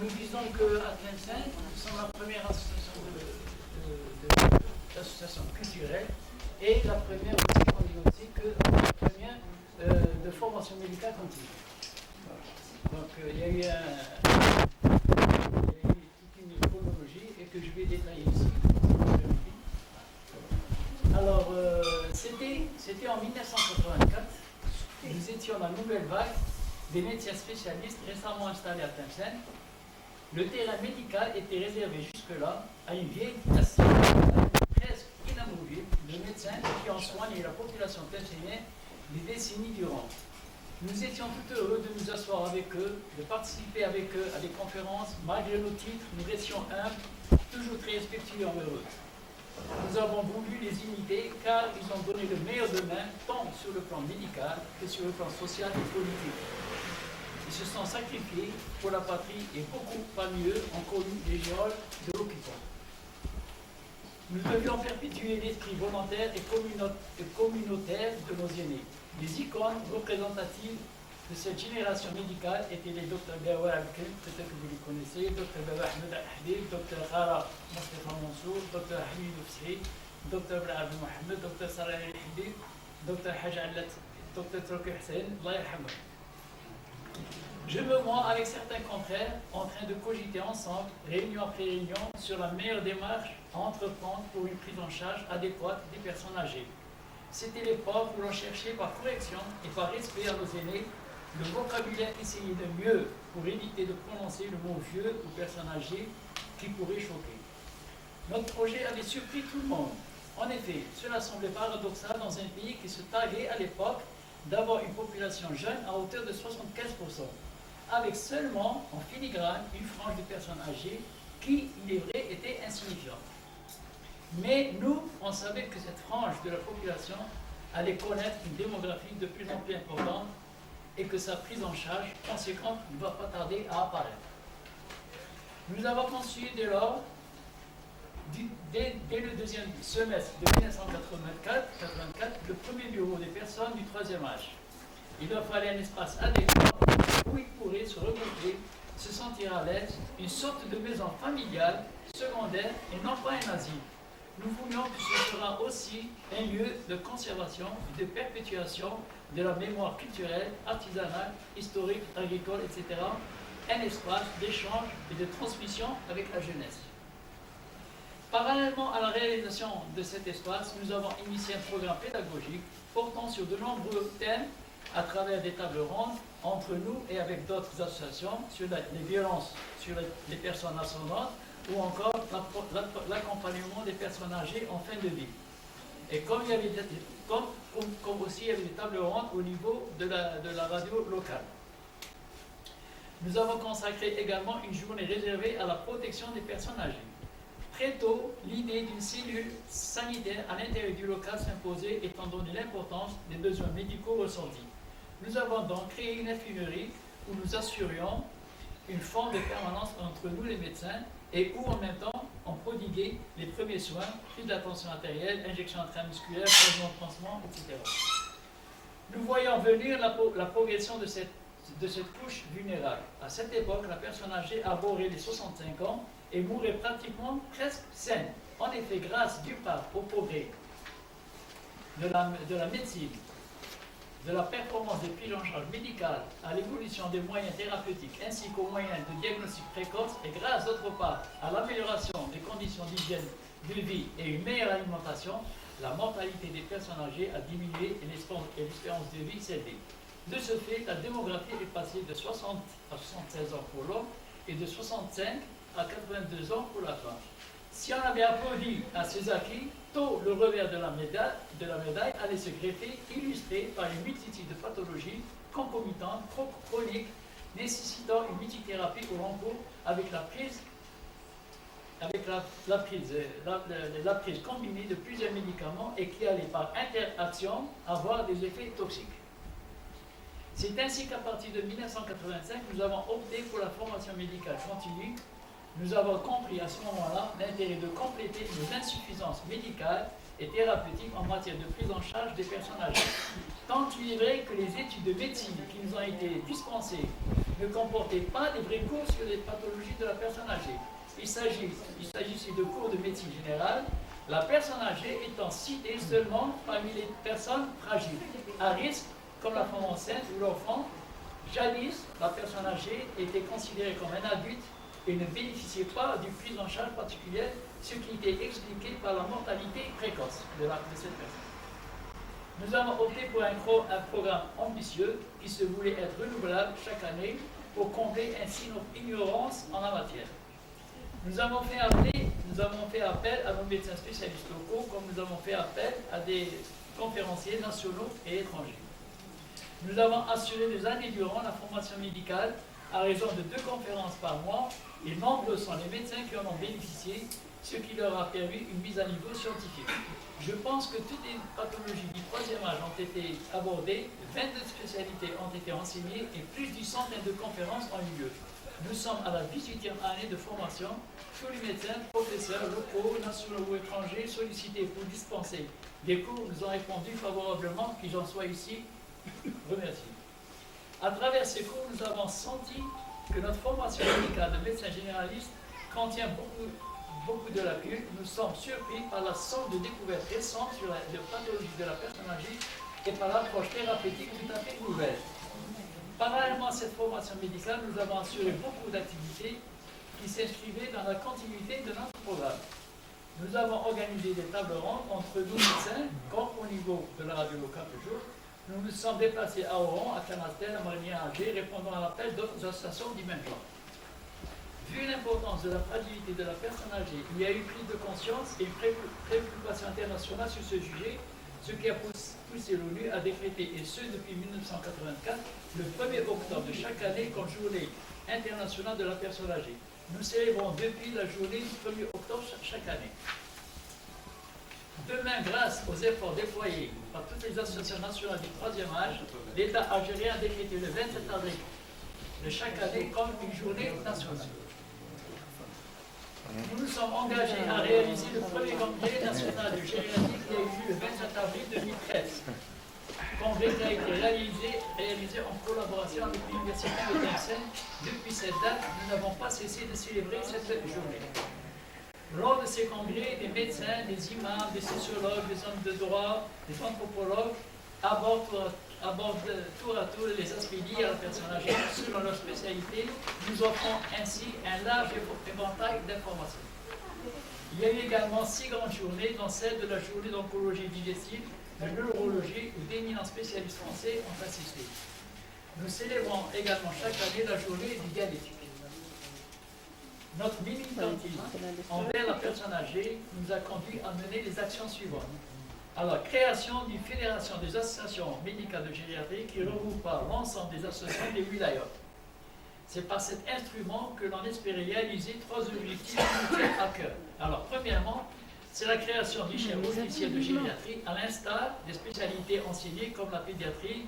nous disons qu'à Tlemcen, nous sommes la première association d'association culturelle et la première aussi, on dit aussi que la première de formation médicale continue. Donc il y a eu toute une chronologie et que je vais détailler ici. Alors, c'était en 1984, nous étions la nouvelle vague des médecins spécialistes récemment installés à Tlemcen. Le terrain médical était réservé jusque-là à une vieille dynastie presque inamovible de médecins qui ont soigné la population tlemcenienne des décennies durant. Nous étions tout heureux de nous asseoir avec eux, de participer avec eux à des conférences. Malgré nos titres, nous restions humbles, toujours très respectueux envers eux. Nous avons voulu les imiter car ils ont donné le meilleur d'eux-mêmes, tant sur le plan médical que sur le plan social et politique. Ils se sont sacrifiés pour la patrie et beaucoup parmi eux ont connu les géoles de l'occupant. Nous devions perpétuer l'esprit volontaire et communautaire de nos aînés. Les icônes représentatives de cette génération médicale étaient les Dr Gawa Al-Kim, peut-être que vous les connaissez, Dr Baba Ahmed Al-Hadid, Dr Khara Mostafa Mansour, Dr Hamid Oufsi, Dr Abdel Mohamed, Dr Salah Al-Hadid, Dr Haj Allat, Dr Troki Hussein, Allah yarhamah. Je me vois avec certains confrères en train de cogiter ensemble, réunion après réunion, sur la meilleure démarche à entreprendre pour une prise en charge adéquate des personnes âgées. C'était l'époque où l'on cherchait par correction et par respect à nos aînés le vocabulaire essayé de mieux pour éviter de prononcer le mot vieux ou personne âgée qui pourrait choquer. Notre projet avait surpris tout le monde. En effet, cela semblait paradoxal dans un pays qui se targuait à l'époque d'avoir une population jeune à hauteur de 75%, avec seulement en filigrane une frange de personnes âgées qui, il est vrai, était insignifiante. Mais nous, on savait que cette frange de la population allait connaître une démographie de plus en plus importante et que sa prise en charge conséquente ne va pas tarder à apparaître. Nous avons conçu dès lors, dès le deuxième semestre de 1984, le premier bureau des personnes du troisième âge. Il leur fallait un espace adéquat où ils pourraient se regrouper, se sentir à l'aise, une sorte de maison familiale, secondaire et non pas un asile. Nous voulions que ce sera aussi un lieu de conservation et de perpétuation de la mémoire culturelle, artisanale, historique, agricole, etc. Un espace d'échange et de transmission avec la jeunesse. Parallèlement à la réalisation de cet espace, nous avons initié un programme pédagogique portant sur de nombreux thèmes à travers des tables rondes entre nous et avec d'autres associations sur les violences sur les personnes ascendantes ou encore l'accompagnement des personnes âgées en fin de vie. Et comme il y avait comme aussi il y avait des tables rondes au niveau de la radio locale. Nous avons consacré également une journée réservée à la protection des personnes âgées. Très tôt, l'idée d'une cellule sanitaire à l'intérieur du local s'imposait étant donné l'importance des besoins médicaux ressentis. Nous avons donc créé une infirmerie où nous assurions une forme de permanence entre nous les médecins et où en même temps on prodiguait les premiers soins, prise d'attention artérielle, injection intramusculaire, traitement de pansement, etc. Nous voyons venir la progression de cette couche vulnérable. À cette époque, la personne âgée arborait les 65 ans et mourait pratiquement presque saine. En effet, grâce d'une part au progrès de la médecine, de la performance des prises en charge médicales, à l'évolution des moyens thérapeutiques ainsi qu'aux moyens de diagnostic précoce et grâce d'autre part à l'amélioration des conditions d'hygiène de vie et une meilleure alimentation, la mortalité des personnes âgées a diminué et l'espérance de vie s'est élevée. De ce fait, la démographie est passée de 60 à 76 ans pour l'homme et de 65 à 82 ans pour la femme. Si on avait applaudi à ces acquis, tôt le revers de la médaille allait se greffer, illustré par une multitude de pathologies concomitantes, chroniques, nécessitant une multithérapie au long cours avec la prise combinée de plusieurs médicaments et qui allait par interaction avoir des effets toxiques. C'est ainsi qu'à partir de 1985, nous avons opté pour la formation médicale continue. Nous avons compris à ce moment-là l'intérêt de compléter nos insuffisances médicales et thérapeutiques en matière de prise en charge des personnes âgées. Tant il est vrai que les études de médecine qui nous ont été dispensées ne comportait pas des vrais cours sur les pathologies de la personne âgée. Il s'agissait de cours de médecine générale, la personne âgée étant citée seulement parmi les personnes fragiles, à risque, comme la femme enceinte ou l'enfant. Jadis, la personne âgée était considérée comme un adulte et ne bénéficiait pas d'une prise en charge particulière, ce qui était expliqué par la mortalité précoce de cette personne. Nous avons opté pour un programme ambitieux qui se voulait être renouvelable chaque année pour combler ainsi notre ignorance en la matière. Nous avons fait appel à nos médecins spécialistes locaux, comme nous avons fait appel à des conférenciers nationaux et étrangers. Nous avons assuré des années durant la formation médicale à raison de 2 conférences par mois, et nombreux sont les médecins qui en ont bénéficié, ce qui leur a permis une mise à niveau scientifique. Je pense que toutes les pathologies du 3e âge ont été abordées, 22 spécialités ont été enseignées et plus d'une centaine de conférences ont eu lieu. Nous sommes à la 18e année de formation. Tous les médecins, professeurs, locaux, nationaux ou étrangers sollicités pour dispenser des cours nous ont répondu favorablement, qu'ils en soient ici remerciés. À travers ces cours, nous avons senti que notre formation médicale de médecin généraliste contient beaucoup de lacunes. Nous sommes surpris par la somme de découvertes récentes sur la pathologie de la personne âgée et par l'approche thérapeutique tout à fait nouvelle. Parallèlement à cette formation médicale, nous avons assuré beaucoup d'activités qui s'inscrivaient dans la continuité de notre programme. Nous avons organisé des tables rondes entre nous médecins, comme au niveau de la radio locale toujours. Nous nous sommes déplacés à Oran, à Canastel, à Marigny, à Alger, répondant à l'appel d'autres associations du même genre. Vu l'importance de la fragilité de la personne âgée, il y a eu prise de conscience et une préoccupation internationale sur ce sujet, ce qui a poussé l'ONU à décréter, et ce depuis 1984, le 1er octobre de chaque année comme journée internationale de la personne âgée. Nous célébrons depuis la journée du 1er octobre chaque année. Demain, grâce aux efforts déployés par toutes les associations nationales du 3e âge, l'État algérien a décrété le 27 avril de chaque année comme une journée nationale. Nous nous sommes engagés à réaliser le premier congrès national de gériatrie qui a eu lieu le 27 avril 2013. Congrès qui a été réalisé en collaboration avec l'Université de Tlemcen. Depuis cette date, nous n'avons pas cessé de célébrer cette journée. Lors de ces congrès, des médecins, des imams, des sociologues, des hommes de droit, des anthropologues abordent tour à tour les aspects liés à la personne âgée selon leur spécialité, nous offrant ainsi un large éventail d'informations. Il y a eu également 6 grandes journées, dont celle de la journée d'oncologie digestive, de neurologie, où d'éminents spécialistes français ont assisté. Nous célébrons également chaque année la journée du diabétique. Notre militantisme envers la personne âgée nous a conduit à mener les actions suivantes. Alors, création d'une fédération des associations médicales de gériatrie qui regroupera l'ensemble des associations des wilayas. C'est par cet instrument que l'on espérait réaliser 3 objectifs qui nous tiennent à cœur. Alors, premièrement, c'est la création d'une chaire officielle de gériatrie à l'instar des spécialités enseignées comme la pédiatrie,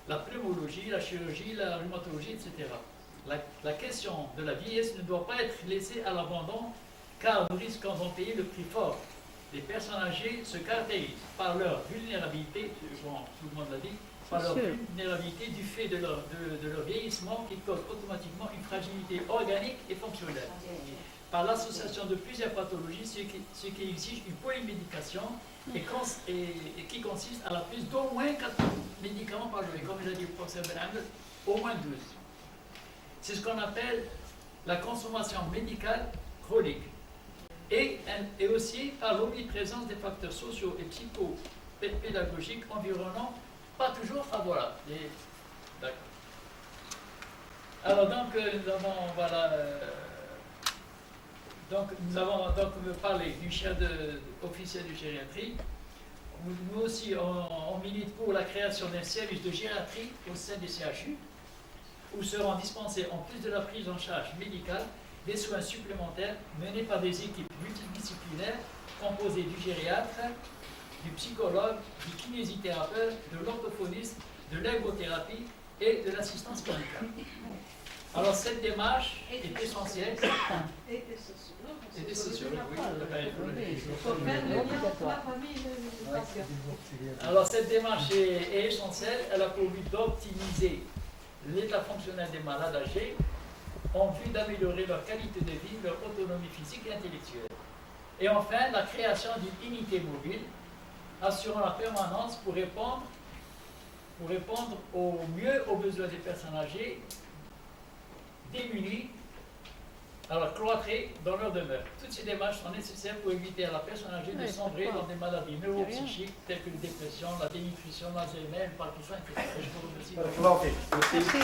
la pneumologie, la chirurgie, la rhumatologie, etc. La question de la vieillesse ne doit pas être laissée à l'abandon car nous risquons d'en payer le prix fort. Les personnes âgées se caractérisent par leur vulnérabilité, tout le monde l'a dit, par leur vulnérabilité du fait de leur vieillissement qui cause automatiquement une fragilité organique et fonctionnelle. Par l'association de plusieurs pathologies, ce qui exige une polymédication et qui consiste à la prise d'au moins 4 médicaments par jour. Et comme l'a dit le professeur Benhamel, au moins 12. C'est ce qu'on appelle la consommation médicale chronique. Et aussi par l'omniprésence des facteurs sociaux et psychopédagogiques environnants, pas toujours favorables. D'accord. Alors donc, nous avons parlé d'une chaire officielle de gériatrie. Nous aussi, on milite pour la création d'un service de gériatrie au sein des CHU, où seront dispensés, en plus de la prise en charge médicale, des soins supplémentaires menés par des équipes multidisciplinaires composées du gériatre, du psychologue, du kinésithérapeute, de l'orthophoniste, de l'ergothérapie et de l'assistance médicale. Alors cette démarche est essentielle. Et des sociologues, oui. Alors cette démarche est essentielle. Elle a pour but d'optimiser l'état fonctionnel des malades âgés en vue d'améliorer leur qualité de vie, leur autonomie physique et intellectuelle. Et enfin, la création d'une unité mobile assurant la permanence pour répondre au mieux aux besoins des personnes âgées démunies, alors cloîtrées dans leur demeure. Toutes ces démarches sont nécessaires pour éviter à la personne âgée de sombrer dans des maladies neuropsychiques telles que la dépression, la dénutrition, l'Alzheimer, le Parkinson, etc. Je vous remercie. Merci.